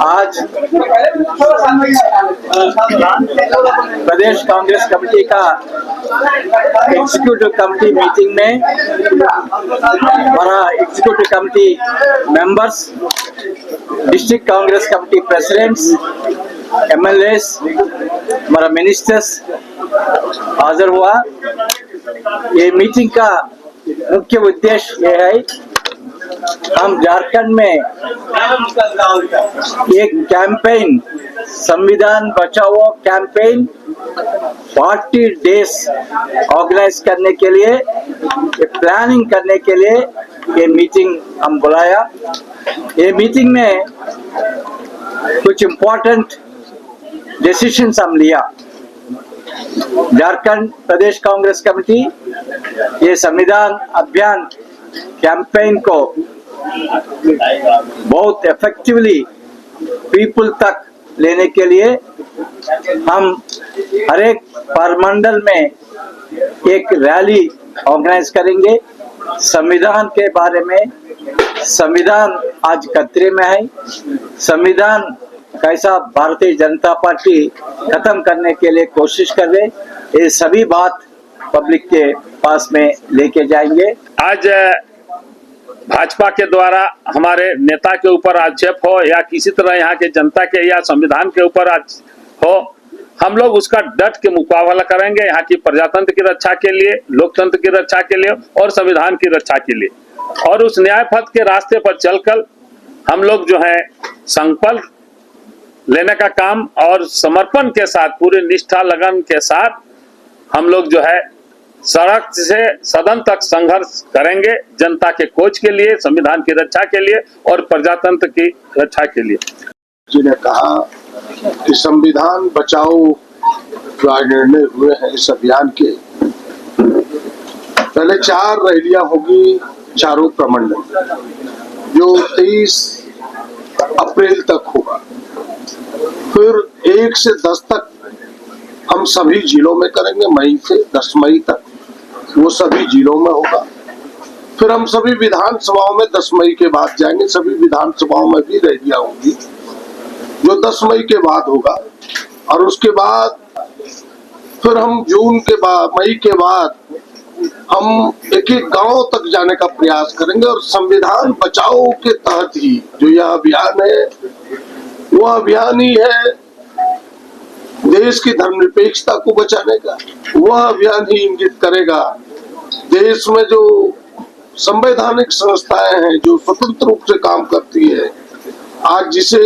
आज प्रदेश कांग्रेस कमेटी का एग्जीक्यूटिव कमेटी मीटिंग में हमारा executive committee members, district Congress committee presidents, MLAs, हमारा मिनिस्टर्स हाजिर हुआ। ये मीटिंग का मुख्य उद्देश्य ये है, हम झारखंड में एक कैंपेन, संविधान बचाओ कैंपेन 40 डेज ऑर्गेनाइज करने के लिए, ये प्लानिंग करने के लिए ये मीटिंग हम बुलाया। ये मीटिंग में कुछ इम्पोर्टेंट डिसीजंस हम लिया। झारखंड प्रदेश कांग्रेस कमेटी ये संविधान अभियान कैंपेन को बहुत इफेक्टिवली पीपल तक लेने के लिए हम हर एक परमंडल में एक रैली ऑर्गेनाइज करेंगे। संविधान के बारे में, संविधान आज खतरे में है, संविधान कैसा भारतीय जनता पार्टी खत्म करने के लिए कोशिश कर रहे, ये सभी बात पब्लिक के पास में लेके जाएंगे। आज भाजपा के द्वारा हमारे नेता के ऊपर आक्षेप हो या किसी तरह यहाँ के जनता के या संविधान के ऊपर हो, हम लोग उसका डट के मुकाबला करेंगे। यहाँ की प्रजातंत्र की रक्षा के लिए, लोकतंत्र की रक्षा के लिए और संविधान की रक्षा के लिए, और उस न्याय पथ के रास्ते पर चलकर हम लोग जो है संकल्प लेने का काम और समर्पण के साथ, पूरी निष्ठा लगन के साथ हम लोग जो है सड़क से सदन तक संघर्ष करेंगे, जनता के कोच के लिए, संविधान की रक्षा के लिए और प्रजातंत्र की रक्षा के लिए। जिन्हें कहा कि संविधान बचाओ जो आज निर्णय हुए हैं इस अभियान के, पहले 4 रैलियां होगी चारों प्रमंडल, जो 23 अप्रैल तक होगा। फिर 1 से 10 तक हम सभी जिलों में करेंगे, मई से 10 मई तक वो सभी जिलों में होगा। फिर हम सभी विधानसभाओं में 10 मई के बाद जाएंगे, सभी विधानसभाओं में भी रैलियां होंगी जो 10 मई के बाद होगा। और उसके बाद फिर हम जून के बाद, मई के बाद हम एक एक गांव तक जाने का प्रयास करेंगे। और संविधान बचाओ के तहत ही जो यह अभियान है, वो अभियान ही है देश की धर्मनिरपेक्षता को बचाने का। वह अभियान ही इंगित करेगा देश में जो संवैधानिक संस्थाएं हैं, जो स्वतंत्र रूप से काम करती है, आज जिसे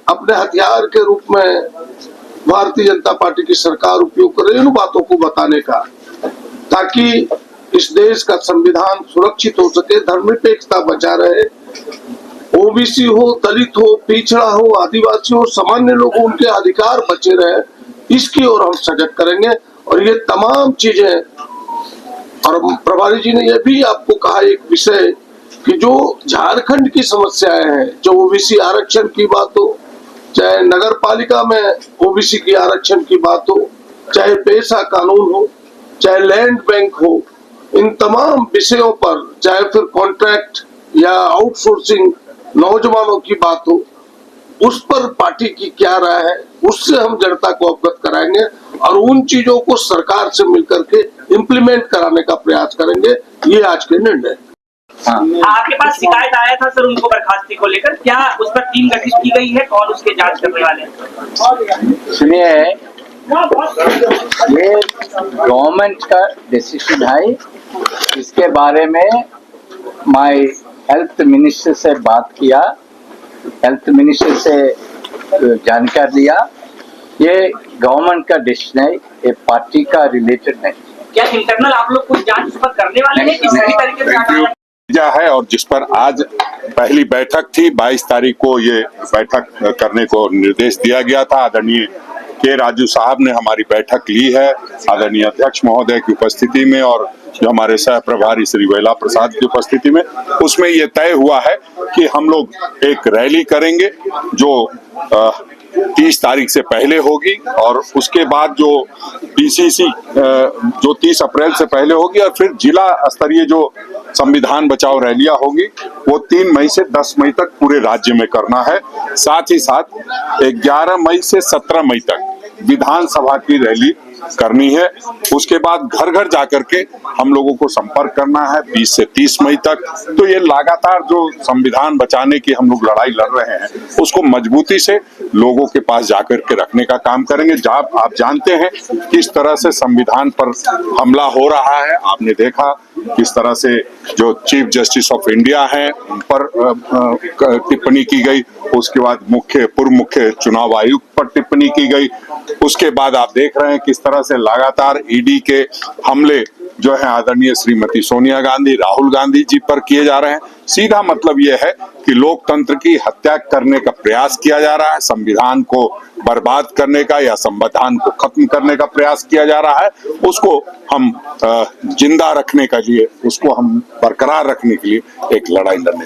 अपने हथियार के रूप में भारतीय जनता पार्टी की सरकार उपयोग कर रही है, उन बातों को बताने का, ताकि इस देश का संविधान सुरक्षित हो सके, धर्मनिरपेक्षता बचा रहे। ओबीसी हो, दलित हो, पिछड़ा हो, आदिवासी हो, सामान्य लोग, उनके अधिकार बचे रहे, इसकी ओर हम सजग करेंगे। और ये तमाम चीजें, और प्रभारी जी ने यह भी आपको कहा एक विषय कि जो झारखंड की समस्याएं हैं, जो ओबीसी आरक्षण की बात हो, चाहे नगर पालिका में ओबीसी की आरक्षण की बात हो, चाहे पेशा कानून हो, चाहे लैंड बैंक हो, इन तमाम विषयों पर, चाहे फिर कॉन्ट्रैक्ट या आउटसोर्सिंग नौजवानों की बात हो, उस पर पार्टी की क्या राय है, उससे हम जनता को अवगत कराएंगे और उन चीजों को सरकार से मिलकर के इम्प्लीमेंट कराने का प्रयास करेंगे। ये आज के निर्णय। आपके पास शिकायत आया था सर उनको बर्खास्ती को लेकर, क्या उस पर टीम गठित की गई है? कौन उसके जांच करने वाले हैं? सुनिए, ये गवर्नमेंट का डिसीजन है। इसके बारे में मैं हेल्थ मिनिस्टर से बात किया, हेल्थ मिनिस्टर से जानकारी लिया। ये गवर्नमेंट का डिसीजन है, ये पार्टी का रिलेटेड नहीं। क्या इंटरनल आप लोग कोई जांच उस पर करने वाले हैं? किसी भी तरीके से है और जिस पर आज पहली बैठक थी, 22 तारीख को ये बैठक करने को निर्देश दिया गया था। आदरणीय के राजू साहब ने हमारी बैठक ली है आदरणीय अध्यक्ष महोदय की उपस्थिति में और जो हमारे सह प्रभारी श्री वेला प्रसाद की उपस्थिति में। उसमें ये तय हुआ है कि हम लोग एक रैली करेंगे जो 30 तारीख से पहले होगी और उसके बाद जो पीसीसी जो 30 अप्रैल से पहले होगी और फिर जिला स्तरीय जो संविधान बचाओ रैलियां होगी वो 3 मई से 10 मई तक पूरे राज्य में करना है। साथ ही साथ 11 मई से 17 मई तक विधानसभा की रैली करनी है। उसके बाद घर घर जाकर के हम लोगों को संपर्क करना है 20 से 30 मई तक। तो ये लगातार जो संविधान बचाने की हम लोग लड़ाई लड़ रहे हैं उसको मजबूती से लोगों के पास जाकर के रखने का काम करेंगे। जब आप जानते हैं किस तरह से संविधान पर हमला हो रहा है, आपने देखा किस तरह से जो चीफ जस्टिस ऑफ इंडिया हैं उन पर टिप्पणी की गई, उसके बाद पूर्व मुख्य चुनाव आयुक्त पर टिप्पणी की गई, उसके बाद आप देख रहे हैं किस तरह से लगातार ईडी के हमले जो है आदरणीय श्रीमती सोनिया गांधी, राहुल गांधी जी पर किए जा रहे हैं। सीधा मतलब यह है कि लोकतंत्र की हत्या करने का प्रयास किया जा रहा है, संविधान को बर्बाद करने का या संविधान को खत्म करने का प्रयास किया जा रहा है। उसको हम जिंदा रखने के लिए, उसको हम बरकरार रखने के लिए एक लड़ाई लड़ने